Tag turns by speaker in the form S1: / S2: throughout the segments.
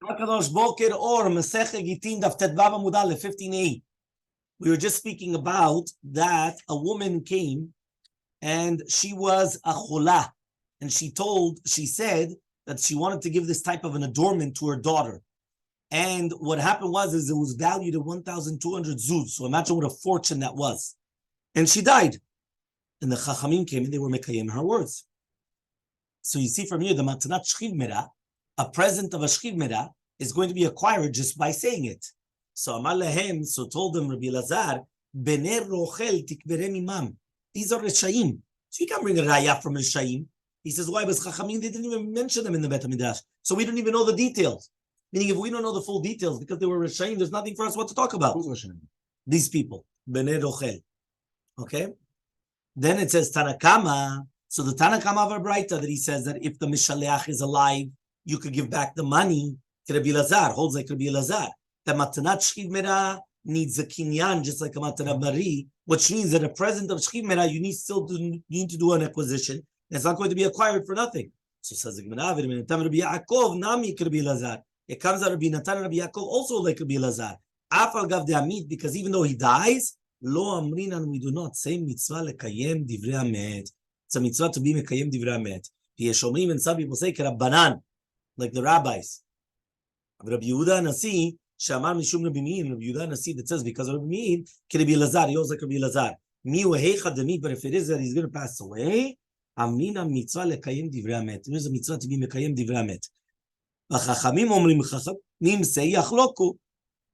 S1: Hakadosh Boker or Masechet Gittin Daf 15a. We were just speaking about that a woman came and she was a cholah, and she said that she wanted to give this type of an adornment to her daughter. And what happened was it was valued at 1,200 zuz. So imagine what a fortune that was. And she died. And the Chachamim came and they were mekayim her words. So you see from here, the matanat shchiv merah, a present of a shchiv merah, is going to be acquired just by saying it. So Elmaleh, so told them Rabbi Elazar, Bnei rochel tikberem imam. These are Reshayim. So you can't bring a raya from Reshayim. He says, why? Because Chachamim, they didn't even mention them in the Bet HaMidrash. So we don't even know the details. Meaning, if we don't know the full details, because they were Reshayim, there's nothing for us what to talk about.
S2: Who's Reshayim?
S1: These people. Bnei rochel. Okay? Then it says Tanakama. So the Tanakama of a Braita that he says that if the Mishaleach is alive, you could give back the money to Rabbi Elazar, holds like Rabbi Elazar. The Matanat Shchiv Merah needs a kinyan, just like a Matanat Mari, which means that a present of Shchiv Merah, you need to do an acquisition. It's not going to be acquired for nothing. So says the Gemara, Rabbi Yaakov, Nami Rabbi Elazar. It comes out Rabbi Natan Rabbi Yaakov, also like Rabbi Elazar. Afal Gav de Amit, because even though he dies, Lo Amrinan, we do not say mitzvah lekayem divrei hamet. It's a mitzvah to be mekayem divrei hamet. Yeshomrim, and some people say Rabbanan, like the rabbis. Rabbi Yehuda Nasi, Shamar Mishum Rabbi Meir, Rabbi Yehuda Nasi that says because of Rabbi Meir, Rabbi Elazar, he was like Rabbi Elazar. But if it is that he's going to pass away, Amrina mitzvah lekayem divrei hamet. There is a mitzvah to be mekayem divrei hamet. Chachamim omrim, Chachamim say yachloku.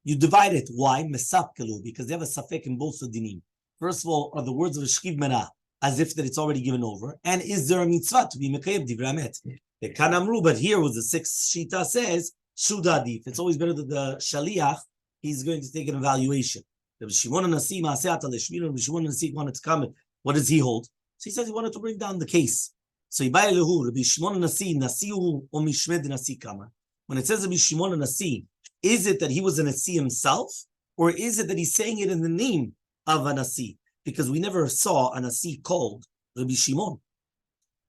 S1: You divide it. Why? Mesapkelu, because they have a safek in both the dinim. First of all, are the words of a shchiv merah as if that it's already given over, and is there a mitzvah to be mekayem divrei hamet? They can amru, but here was the sixth shita says shudadif. It's always better that the shaliach he's going to take an evaluation. Rabbi Shimon Nasi Maseata Leshmir. Rabbi Shimon Nasi wanted to comment. What does he hold? So he says he wanted to bring down the case. So Ibai lehu Rabbi Shimon Nasi Nasihu o Mishmed Nasi Kama. When it says Rabbi Shimon Nasi, is it that he was a Nasi himself, or is it that he's saying it in the name of a Nasi? Because we never saw a Nasi called Rabbi Shimon,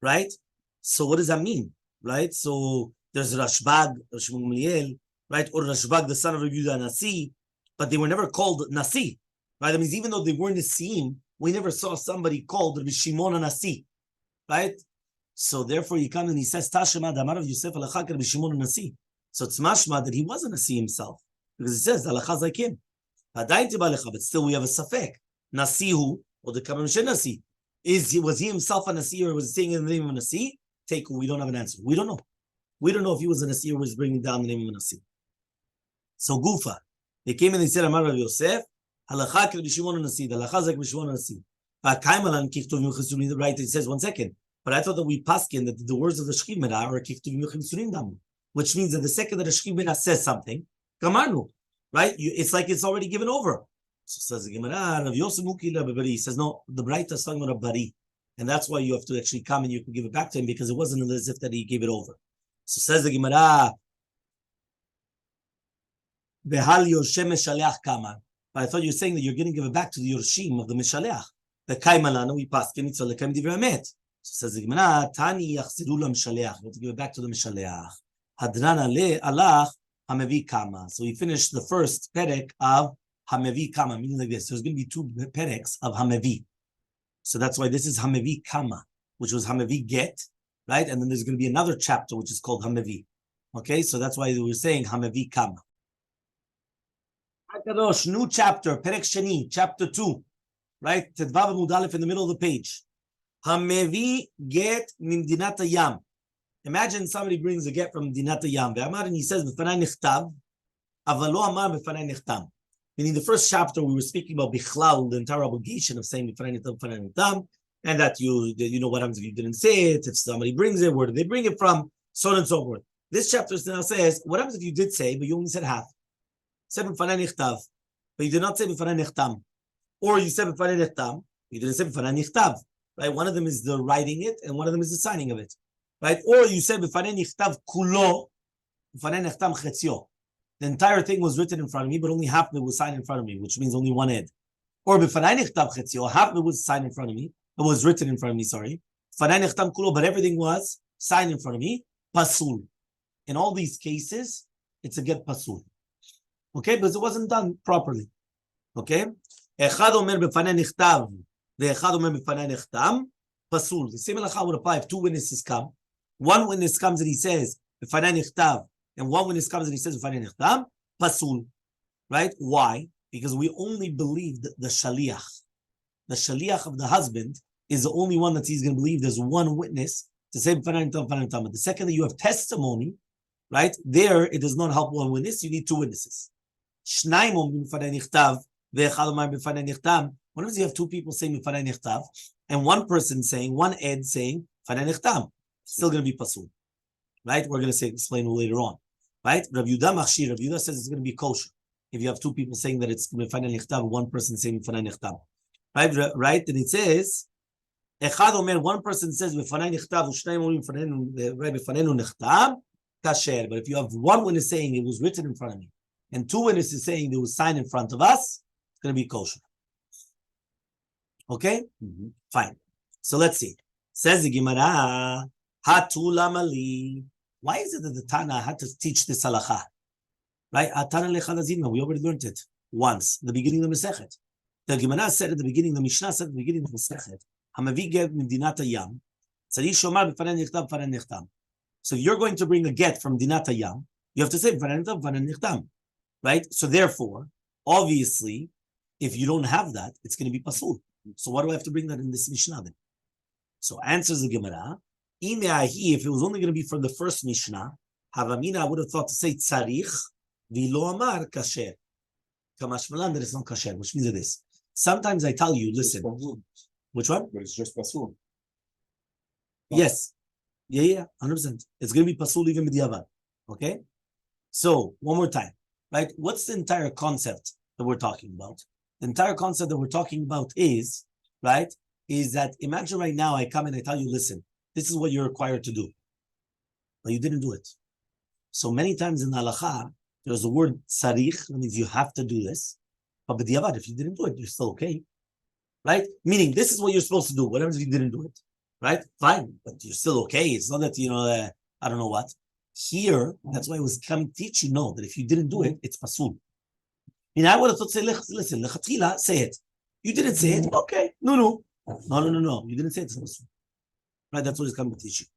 S1: right? So what does that mean, right? So there's Rashbag, Shimon Gamliel, right? Or Rashbag, the son of Rabbi Yehuda Nasi, but they were never called Nasi, right? That means even though they were Nasim, we never saw somebody called Rabbi Shimon Nasi, right? So therefore he comes and he says, Tashema Damar of Yosef Alachak Rabbi Shimon Nasi. So it's mashma that he wasn't a Nasi himself, because it says Alachaz like him. But still we have a safek. Nasihu, or the Kamar Nasi. Was he himself a Nasi, or was he saying in the name of a Nasi? We don't have an answer. We don't know. We don't know if he was a Nasi or was bringing down the name of a Nasi. So Gufa, they came and they said, Amar Rabbi Yosef, Halachak Rabbi Shimon Nasi, the Alachaz like Rabbi Shimon Nasi. Right, it says 1 second. But I thought that we paskin that the words of the Shchiv Merah are Kiktuvim Chimsurim Damu, which means that the second that the Shchiv Merah says something, Kamarnu, right? It's like it's already given over. So says the Gemara, Rav Yosef Mukila Bari. He says, no, the Braita is talking about a Bari. And that's why you have to actually come and you can give it back to him, because it wasn't as if that he gave it over. So says the Gemara, Behal Yoshem Meshaleach Kama. But I thought you were saying that you're going to give it back to the Yorshim of the Meshaleach. The Kaimalana, we pass, Kenitza Lekam Divrei Hamet. So says the Gemara, Tani Yachziru Meshaleach. We have to give it back to the Meshaleach. Hadran Ale Alach Hamevi Kama. So we finished the first perek of Hamevi Kama, meaning like this. There's going to be 2 pereks of Hamevi. So that's why this is Hamevi Kama, which was Hamevi Get, right? And then there's going to be another chapter which is called Hamevi. Okay, so that's why we were saying Hamevi Kama. Hakadosh, new chapter, Perek Sheni, chapter 2, right? Tedvav Amud Aleph in the middle of the page. Hamevi Get Mimdinat Yam. Imagine somebody brings a get from Dinat Yam. And he says, B'fanai Nichtav, Avalo Amar B'fanai Nichtam. Meaning the first chapter we were speaking about Bichlal, the entire obligation of saying B'fanai Nichtam, B'fanai Nichtam, and that you know what happens if you didn't say it, if somebody brings it, where do they bring it from, so on and so forth. This chapter now says, what happens if you did say, but you only said half? Said B'fanai Nichtav, but you did not say B'fanai Nichtam. Or you said B'fanai Nichtam, you didn't say B'fanai Nichtav. Right? One of them is the writing it, and one of them is the signing of it. Right? Or you said B'fanai Nichtav Kulo, B'fanai Nichtam Chetzio. The entire thing was written in front of me, but only half of it was signed in front of me, which means only one head. Or B'fanai Nichtav Chetzio, half of it was signed in front of me, it was written in front of me, sorry. B'fanai Nichtam Kulo, but everything was signed in front of me, Pasul. In all these cases, it's a get pasul. Okay, because it wasn't done properly. Okay? אחד אומר בפני נכתב, ואחד אומר בפני נחתם, pasul. The same halacha would apply if two witnesses come. One witness comes and he says, בפני נכתב, and one witness comes and he says, בפני נחתם, pasul. Right? Why? Because we only believe the shaliach. The shaliach of the husband is the only one that he's going to believe. There's one witness to say, בפני נחתם, בפני נחתם. But the second that you have testimony, right? There, it does not help one witness. You need two witnesses. שניים אומרים בפני נכתב, ואחד אומר בפני נחתם. What if you have two people saying בפני נכתב, and one person saying, one ed saying, בפני נחתם? Still going to be pasul. Right? We're going to explain later on. Right? Rabbi Yehuda machshir. Rabbi Yehuda says it's going to be kosher. If you have two people saying that it's בפני נכתב, one person saying בפני נחתם. Right? And it says, אחד אומר, one person says בפני נכתב, ושניים אומרים בפנינו נחתם, kasher. But if you have one witness saying it was written in front of me, and two witnesses saying there was signed in front of us, it's going to be kosher. Okay? Mm-hmm. Fine. So let's see. Says the Gemara, Hatula Mali. Why is it that the Tana had to teach this halacha? Right? Atana lechadazima. We already learned it once, the beginning of the Masechet. The Gemara said at the beginning, the Mishnah said at the beginning of the Masechet, Hamavi get Medinat Hayam, tzarich shomar b'fanei nichtam, b'fanei nichtam. So if you're going to bring a get from Dinat Hayam, you have to say b'fanei nichtam, b'fanei nichtam. Right? So therefore, obviously, if you don't have that, it's going to be pasul. So why do I have to bring that in this Mishnah then? So answers the Gemara, if it was only going to be from the first Mishnah, Havamina, I would have thought to say tzarich, v'lo amar kasher. Kamashmalan, that is not kasher, which means it is. Sometimes I tell you, listen. Which one?
S2: But it's just pasul.
S1: Yes. Yeah, 100%. It's going to be pasul even b'diavad. Okay? So, one more time. Right? What's the entire concept that we're talking about? The entire concept that we're talking about is, right, is that imagine right now I come and I tell you, listen, this is what you're required to do. But you didn't do it. So many times in halacha, there's the word sarich, that means you have to do this. But b'diavad, if you didn't do it, you're still okay. Right? Meaning, this is what you're supposed to do. Whatever if you didn't do it. Right? Fine. But you're still okay. It's not that, I don't know what. Here, that's why I was coming to teach you, know that if you didn't do it, it's pasul. I would have thought, say, listen, lechatchila, say it. You didn't say it, okay. No. You didn't say it, it's pasul. Right, that's what he's coming to teach you.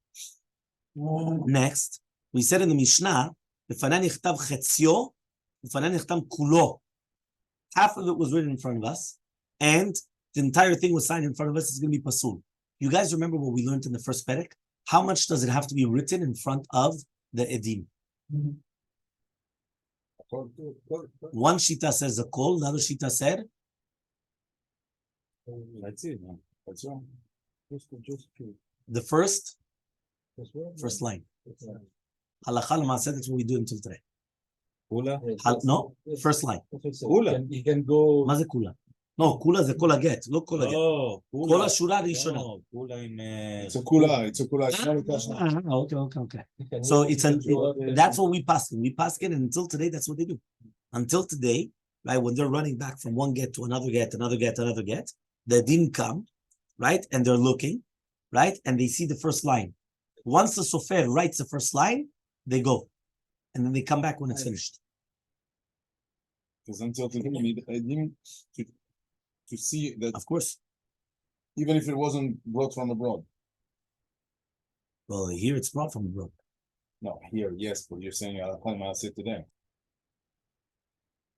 S1: Next, we said in the Mishnah, לפני נכתב חציו, לפני נכתב כולו. Half of it was written in front of us, and the entire thing was signed in front of us. It's going to be pasul. You guys remember what we learned in the first perek? How much does it have to be written in front of the edim? Mm-hmm. One shita says a kol, the other shita said.
S2: That's it. That's all.
S1: The first line. Halakha l'maaseh, that's what we do until today.
S2: Kula?
S1: No, first line.
S2: Kula.
S3: You can go.
S1: מה זה kula? No, kula זה כל הגט, לא כל הגט. כל השורה הראשונה.
S2: It's a kula.
S1: Okay. So that's what we paskin. We paskin, and until today, that's what they do. Until today, right, when they're running back from one get to another get, they didn't come, right, and they're looking, right, and they see the first line. Once the sofer writes the first line, they go, and then they come back when it's finished.
S2: Because until today, you need edim to see that,
S1: of course,
S2: even if it wasn't brought from abroad.
S1: Well, here it's brought from abroad.
S2: No, here, yes, but you're saying I'll say today.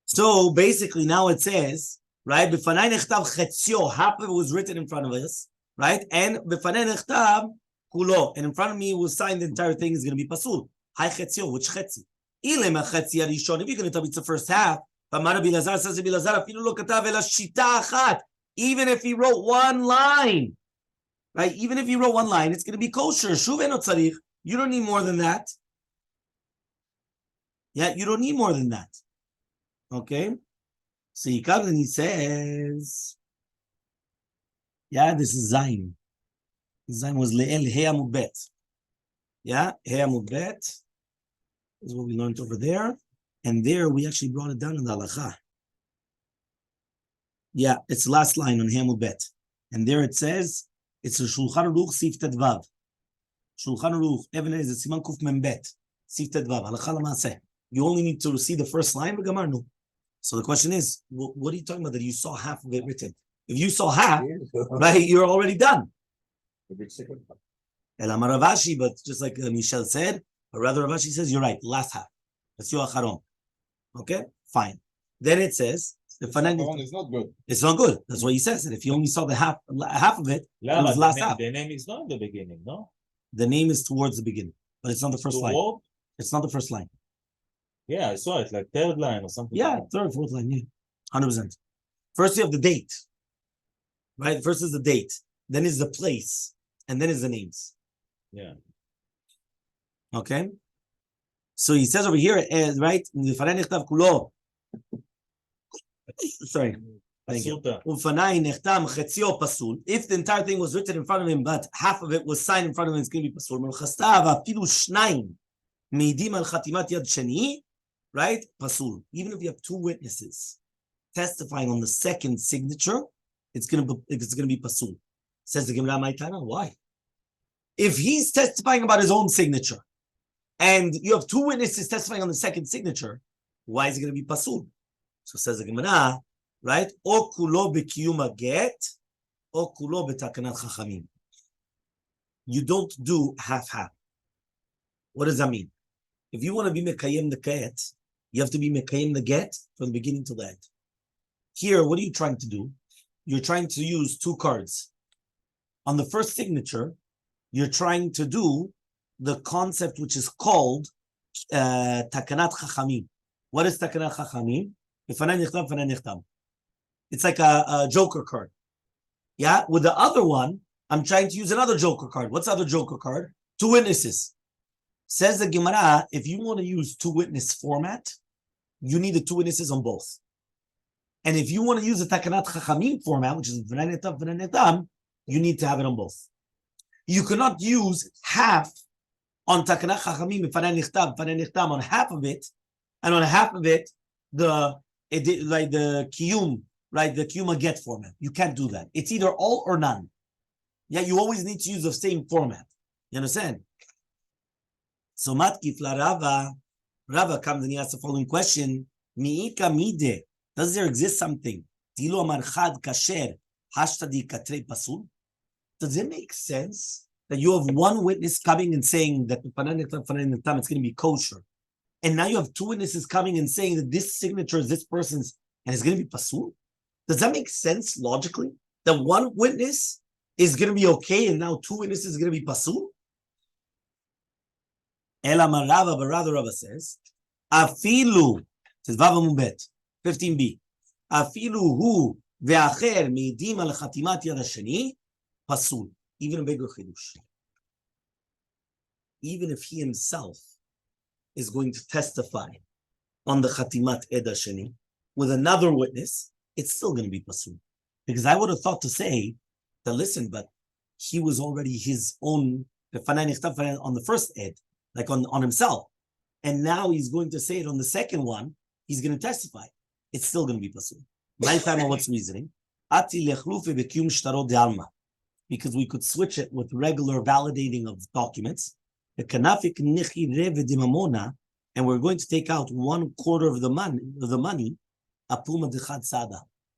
S1: So basically, now it says, right, b'fanai nechtav chetzio, half of it was written in front of us, right, and b'fanai nechtav kulo, and in front of me was signed. The entire thing is going to be pasul. Hai chetzio, which chetzi? Ilem hachetzi arishon. If you're going to tell me it's the first half. Says even if he wrote one line, right? Even if he wrote one line, it's going to be kosher. You don't need more than that. Yeah, you don't need more than that. Okay? So he comes and he says, yeah, this is Zayin. Zayin was Le'el Hea Mubet. Yeah, Hea Mubet is what we learned over there. And there we actually brought it down in the halacha. Yeah, it's the last line on Hamul Bet. And there it says, it's a Shulchan Aruch Sif Tedvav. Shulchan Aruch, Even is a Siman Kuf Membet. Sif Tedvav, halacha l'maaseh. You only need to see the first line of Gemara. No. So the question is, what are you talking about that you saw half of it written? If you saw half, right, you're already done. Elamar Ravashi, but just like Michelle said, or rather Ravashi says, you're right, last half. That's your acharon. Okay, fine. Then it says,
S2: it's not good.
S1: It's not good. That's what he says. And if you only saw the half of it, it was last half.
S3: The name is not in the beginning, no?
S1: The name is towards the beginning, but it's not the first line. It's not the first line.
S3: Yeah, I saw it, like third line or something.
S1: Yeah,
S3: like
S1: third, fourth line, yeah. 100%. First you have the date. Right? First is the date, then is the place, and then is the names.
S3: Yeah.
S1: Okay? So he says over here, right? Sorry. Thank you. If the entire thing was written in front of him, but half of it was signed in front of him, it's going to be pasul. Right? Pasul. Even if you have two witnesses testifying on the second signature, it's going to be pasul. Says the Gemara Maitana. Why? If he's testifying about his own signature, and you have two witnesses testifying on the second signature, why is it going to be pasul? So says the Gemara, right? O kulo b'kiyuma get, o kulo b'takanat chachamim. You don't do half-half. What does that mean? If you want to be mekayim the get, you have to be mekayim the get from the beginning to the end. Here, what are you trying to do? You're trying to use two cards. On the first signature, you're trying to do the concept which is called takanat chachamim. What is takanat chachamim? It's like a joker card. Yeah? With the other one, I'm trying to use another joker card. What's the other joker card? Two witnesses. Says the Gemara, if you want to use two witness format, you need the two witnesses on both. And if you want to use the takanat chachamim format, which is v'nanetam, you need to have it on both. You cannot use half on takanat chachamim on half of it, and on half of it, the kiyum, right? The kiyum get format. You can't do that. It's either all or none. Yeah, you always need to use the same format. You understand? So matkif la Rava. Rava comes and he asks the following question: Miika mide. Does there exist something? Tilo amar chad kasher hashtadi katre pasul. Does it make sense that you have one witness coming and saying that it's going to be kosher, and now you have two witnesses coming and saying that this signature is this person's and it's going to be pasul? Does that make sense logically? That one witness is going to be okay and now two witnesses are going to be pasul? Ela marava, but rather Rava says, afilu, says Vava Mubet, 15b, afilu hu ve'acher meidim al chatimat yad hasheni, pasul. Even a bigger chidush. Even if he himself is going to testify on the chatimat ed hasheni with another witness, it's still going to be pasul. Because I would have thought to say that, listen, but he was already his own on the first ed, like on himself. And now he's going to say it on the second one, he's going to testify. It's still going to be pasul. My time, what's reasoning? Because we could switch it with regular validating of documents. And we're going to take out 1/4 of the money,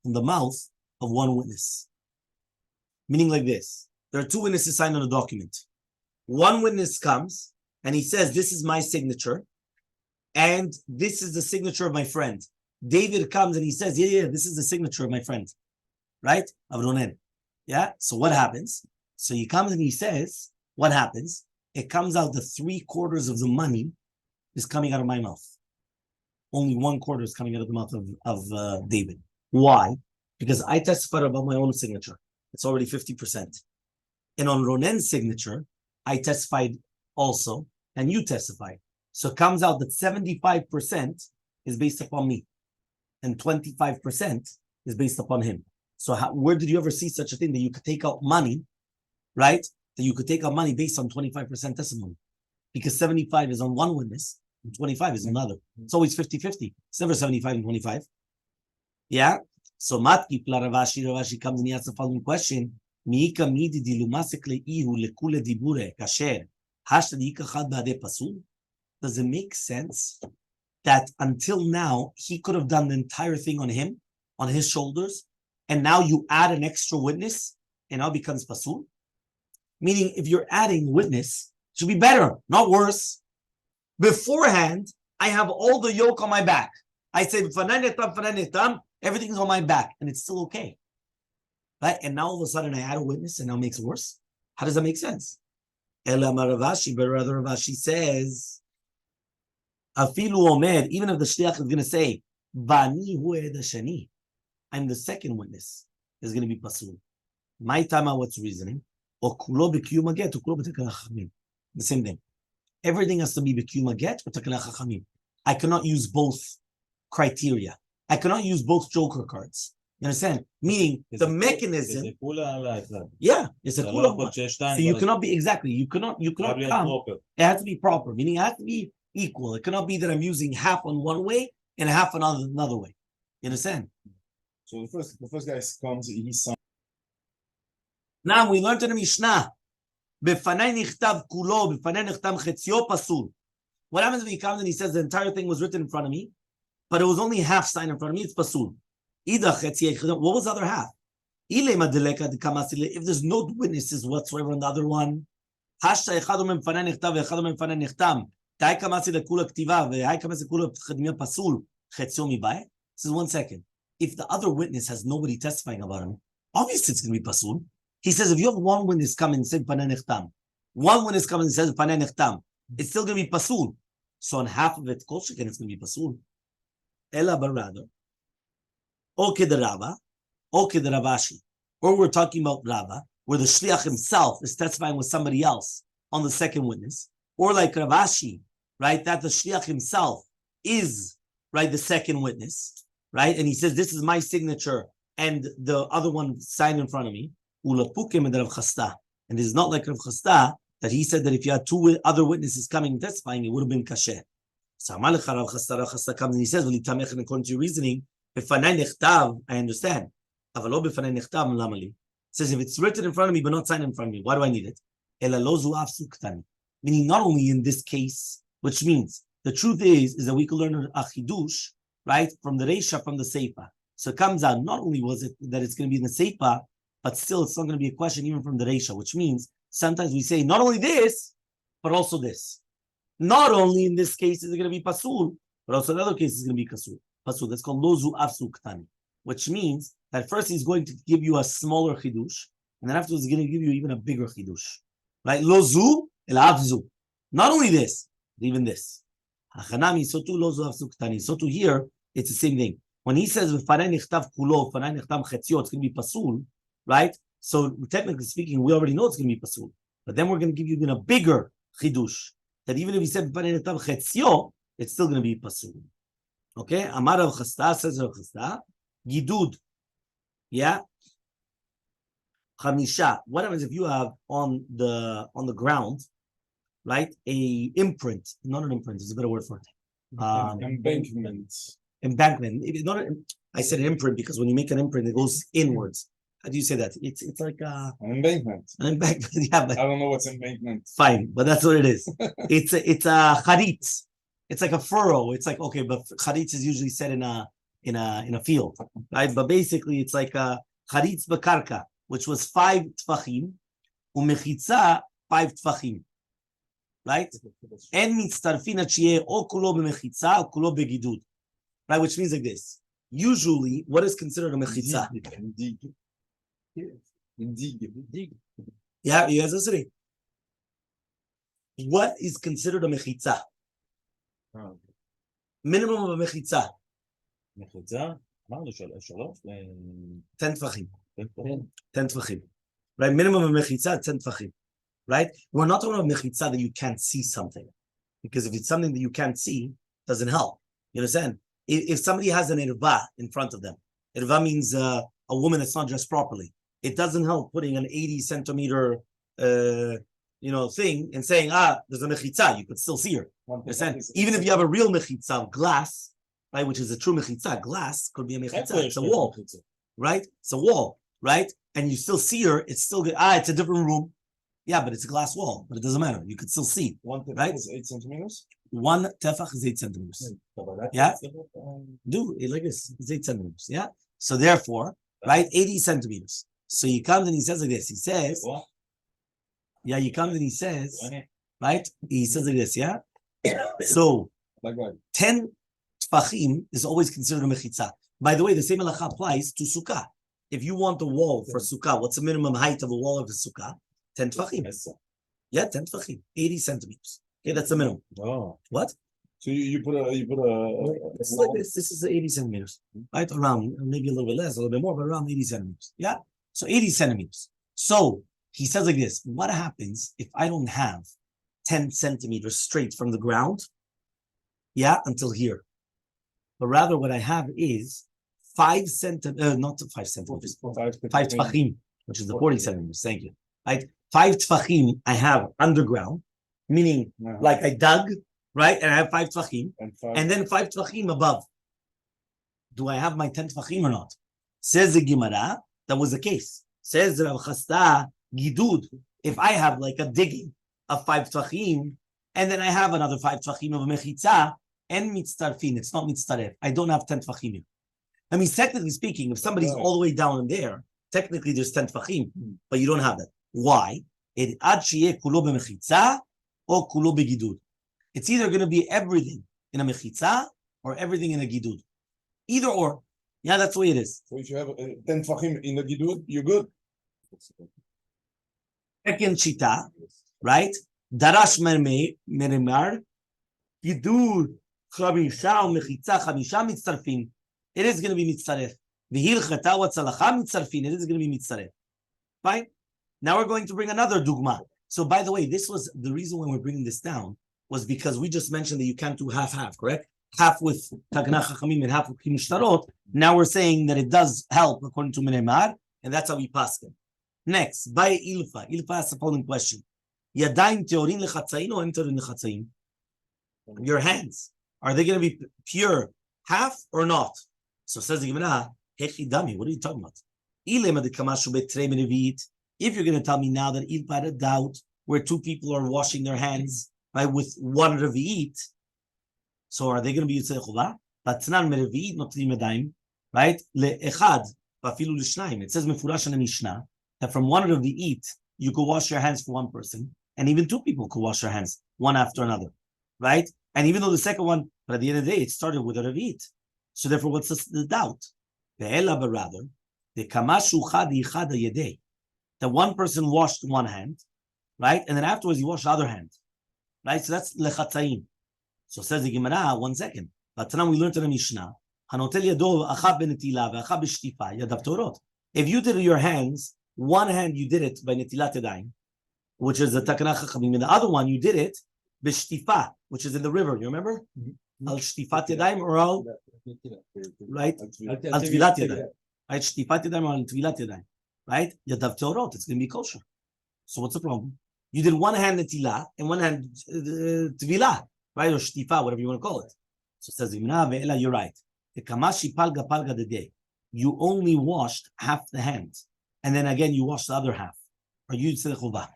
S1: from the mouth of one witness. Meaning like this. There are two witnesses signed on a document. One witness comes and he says, this is my signature, and this is the signature of my friend. David comes and he says, yeah, this is the signature of my friend. Right? Avronen. Yeah? So what happens? So he comes and he says, what happens? It comes out that 3/4 of the money is coming out of my mouth. Only 1/4 is coming out of the mouth of David. Why? Because I testified about my own signature. It's already 50%. And on Ronen's signature, I testified also, and you testified. So it comes out that 75% is based upon me, and 25% is based upon him. So where did you ever see such a thing that you could take out money, right? That you could take out money based on 25% testimony? Because 75 is on one witness, and 25 is on another. It's always 50-50. It's never 75 and 25. Yeah? So Matki Ravashi comes and he asks the following question. Does it make sense that until now, he could have done the entire thing on him, on his shoulders, and now you add an extra witness, and now it becomes pasul? Meaning, if you're adding witness, it should be better, not worse. Beforehand, I have all the yoke on my back. I say, everything's on my back, and it's still okay. Right? And now all of a sudden I add a witness, and now it makes it worse. How does that make sense? Ela Maravashi, but rather Ravashi says, Afilu Omer, even if the shliach is going to say, Vani hu ed hashani, I'm the second witness, is going to be pasul. My tama, what's reasoning? Or kulo b'kiyum haget, or kulo b'tekana chachamim. The same thing. Everything has to be b'kiyum haget or tekana chachamim. I cannot use both criteria. I cannot use both joker cards. You understand? Meaning the mechanism. Yeah, it's a kula. So you cannot be exactly. You cannot come. It has to be proper. Meaning it has to be equal. It cannot be that I'm using half on one way and half on another way. You understand?
S2: So the first guy comes. He's
S1: now we learned in the Mishnah. בפני נכתב כולו, בפני נכתב חציו פסול. What happens if he comes and he says the entire thing was written in front of me, but it was only half signed in front of me? It's pasul. What was the other half? If there's no witnesses whatsoever on the other one, this is 1 second. If the other witness has nobody testifying about him, obviously it's going to be pasul. He says if you have one witness come and say one witness comes and says it's still going to be pasul. So on half of it, it's going to be pasul. Ela barada. Okay, the Rabba, okay, the Ravashi, or we're talking about Rabba, where the shliach himself is testifying with somebody else on the second witness, or like Ravashi, right, that the shliach himself is, right, the second witness, right, and he says, this is my signature, and the other one signed in front of me, and it is not like Rav Chasta, that he said that if you had two other witnesses coming and testifying, it would have been kasher. So Rav Chasta comes and he says, well, according to your reasoning, I understand. It says if it's written in front of me but not signed in front of me, why do I need it? Meaning not only in this case, which means the truth is that we can learn a chidush, right, from the Reisha, from the Seifa. So it comes out not only was it that it's going to be in the Seifa, but still it's not going to be a question even from the Reisha, which means sometimes we say not only this, but also this. Not only in this case is it going to be pasul, but also in other cases it's going to be kasul. Pasul. That's called lozu afsu ktani, which means that first he's going to give you a smaller chidush, and then afterwards he's going to give you even a bigger chidush. Right? Lozu el afzu. Not only this, but even this. Hachanami so too lozu afsu ktani. So too here, it's the same thing. When he says v'fanei nichtav kulo, v'fanei nichtav chetzio, it's going to be pasul, right? So technically speaking, we already know it's going to be pasul, but then we're going to give you even a bigger chidush. That even if he said v'fanei nichtav chetzio, it's still going to be pasul. Okay, Amar Rav Chasta, says Rav Chasta, Gidud, yeah, Chamisha. What happens if you have on the ground, right, a imprint? Not an imprint, there's a better word for it.
S2: Embankment.
S1: Embankment. I said an imprint because when you make an imprint, it goes inwards. How do you say that? It's like an
S2: embankment.
S1: An embankment. Yeah, but
S2: I don't know what's embankment.
S1: Fine, but that's what it is. It's a charitz. It's like a furrow. It's like, okay, but charitz is usually set in a field, right? But basically, it's like a charitz b'karka, which was 5 tfachim, umechitza 5 tfachim, right? En mitztarfin atshiyeh o kulo b'mechitza o kulo begidud, right? Which means like this. Usually, what is considered a mechitza? Yeah, you guys listening? What is considered a mechitza? Minimum of a mechitza.
S3: מחיצה? אמרנו 3?
S1: 10 טפחים. 10 טפחים. Right? Minimum of mechitza, 10 טפחים. Right? We're not talking about mechitza that you can't see something. Because if it's something that you can't see, it doesn't help. You understand? If somebody has an irva in front of them, irva means a woman that's not dressed properly. It doesn't help putting an 80 centimeter thing and saying, there's a mechitza, you could still see her. Even if you have a real mechitza of glass, right, which is a true mechitza, glass could be a mechitza, it's a wall, right? It's a wall, right? And you still see her, it's still good. It's a different room. Yeah, but it's a glass wall, but it doesn't matter. You could still see, right?
S2: Is 8 centimeters?
S1: one tefach is 8 centimeters. Yeah? Do it like this. It's 8 centimeters. Yeah? So therefore, right, 80 centimeters. So he comes and he says like this. He says, yeah, he comes and he says, right? He says like this, yeah? So 10 tfachim is always considered a mechitza. By the way, the same halacha applies to sukkah. If you want a wall for sukkah, what's the minimum height of a wall of a sukkah? 10 tfachim. Yeah, 10 tfachim, 80 centimeters. Okay, that's the minimum.
S3: Oh.
S1: What?
S2: So you put a
S1: It's like this. This is 80 centimeters, right? Around, maybe a little bit less, a little bit more, but around 80 centimeters. Yeah. So 80 centimeters. So he says like this: what happens if I don't have 10 centimeters straight from the ground? Yeah, until here. But rather, what I have is 5 centimeters, not 5 centimeters, 5 tfachim, which is the 40 centimeters. Thank you. Right? 5 tfachim I have underground, meaning like I dug, right? And I have 5 tfachim, and then 5 tfachim above. Do I have my 10 tfachim or not? Says the Gemara, that was the case. Says the Masechta Gittin Daf, if I have like a digging of 5 tfachim, and then I have another 5 tfachim of a mechitza, and mitztarfin, it's not mitztaref. I don't have 10 tfachim. I mean, technically speaking, if somebody's all the way down in there, technically there's 10 tfachim, but you don't have that. Why? It's either going to be everything in a mechitza or everything in a gidud. Either or. Yeah, that's the way it is.
S2: So if you have 10 tfachim in the gidud, you're good.
S1: Second shita, right? Darash merimar, gidud, chamisha, mechitza, chamisha, mitzarfin. It is going to be mitzaref. V'hil chata wa tzalacha mitzarfin. It is going to be mitzaref. Fine? Now we're going to bring another dugma. So by the way, this was the reason why we're bringing this down was because we just mentioned that you can't do half-half, correct? Half with Tagnach Chachamim and half with Kimushtarot. Now we're saying that it does help according to Menemar, and that's how we pass them. Next, by Ilfa. Ilfa asks the following question. Yadayim teorin lechatzayin or enterin lechatzayin? Your hands, are they going to be pure half or not? So says the Gemara, Hechidami, what are you talking about? If you're going to tell me now that Ilfa had a doubt where 2 people are washing their hands, right, with 1 revi'it, so are they going to be Yitzei Chuvah? Batnan merevi'it notrim yadayim, right? Le'echad, v'afilu l'shnayim. It says mefurash in the Mishnah that from 1 revi'it you could wash your hands for 1 person, and even 2 people could wash their hands one after another, right? And even though the second one, but at the end of the day, it started with a revi'it. So therefore, what's the doubt? Ve'ela, but rather, the kamashu chadi chada yedei. That 1 person washed 1 hand, right? And then afterwards he washed the other hand, right? So that's lechatzayin. So says the Gemara, 1 second. But now we learned in the Mishnah, if you did your hands, 1 hand you did it by netilat yadayim, which is the takana chachamim, and the other one you did it b'shtifa, which is in the river. You remember? Al shtifat yadayim or al, right? Al tvilat yadayim, right? Shtifat yadayim or al tvilat yadayim. Right? Yadav Torot, it's going to be kosher. So what's the problem? You did 1 hand netilah and 1 hand tvilah, right? Or shtifa, whatever you want to call it. So it says, you're right. The kamashi palga palga the day. You only washed half the hand. And then again, you washed the other half. Or you said chuvah.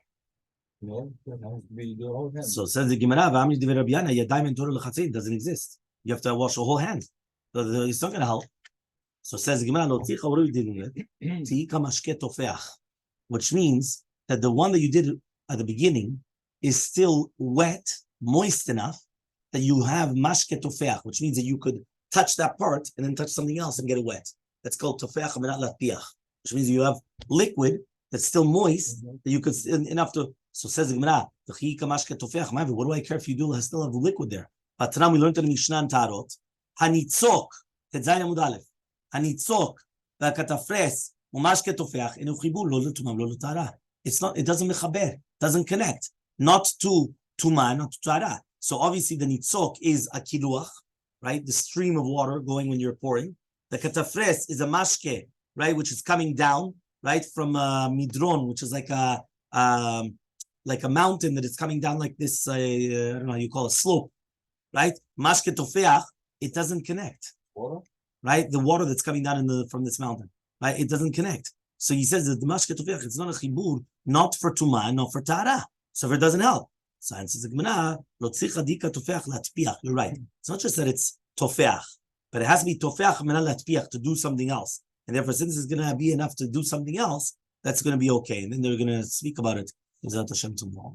S1: So it says the Gemara, doesn't exist. You have to wash the whole hand. So it's not going to help. So says Gemara, which means that the one that you did at the beginning is still wet, moist enough that you have mashke tofeach, which means that you could touch that part and then touch something else and get it wet. That's called tofeach amenat latpiach, which means you have liquid that's still moist that you could enough to. So says Gemara, what do I care if you do still have liquid there? But now we learned in the Mishnah and Tarot, hanitzok tetzayin amud aleph. Hanitzok, והכתפרס, ומשקה תופח, אינו חיבור, לא לטומאה, לא לטהרה. It's not, it doesn't mechaber, doesn't connect. Not to tuma, not to tahara. So obviously the nitzok is a kiluach, right? The stream of water going when you're pouring. The katafres is a mashke, right? Which is coming down, right? From midron, which is like a mountain that is coming down like this, I don't know how you call it, slope, right? Mashke tofeach, it doesn't connect. Water? Right, the water that's coming down from this mountain, right? It doesn't connect. So he says that the mashke tofeach, it's not a chibur, not for tuma, not for tahara. So if it doesn't help. Science is a gemara. Lo tzricha dika tofeach latpiach. You're right. It's not just that it's tofeach, but it has to be tofeach mena latpiach to do something else. And therefore, since it's going to be enough to do something else, that's going to be okay. And then they're going to speak about it. Hashem tomorrow.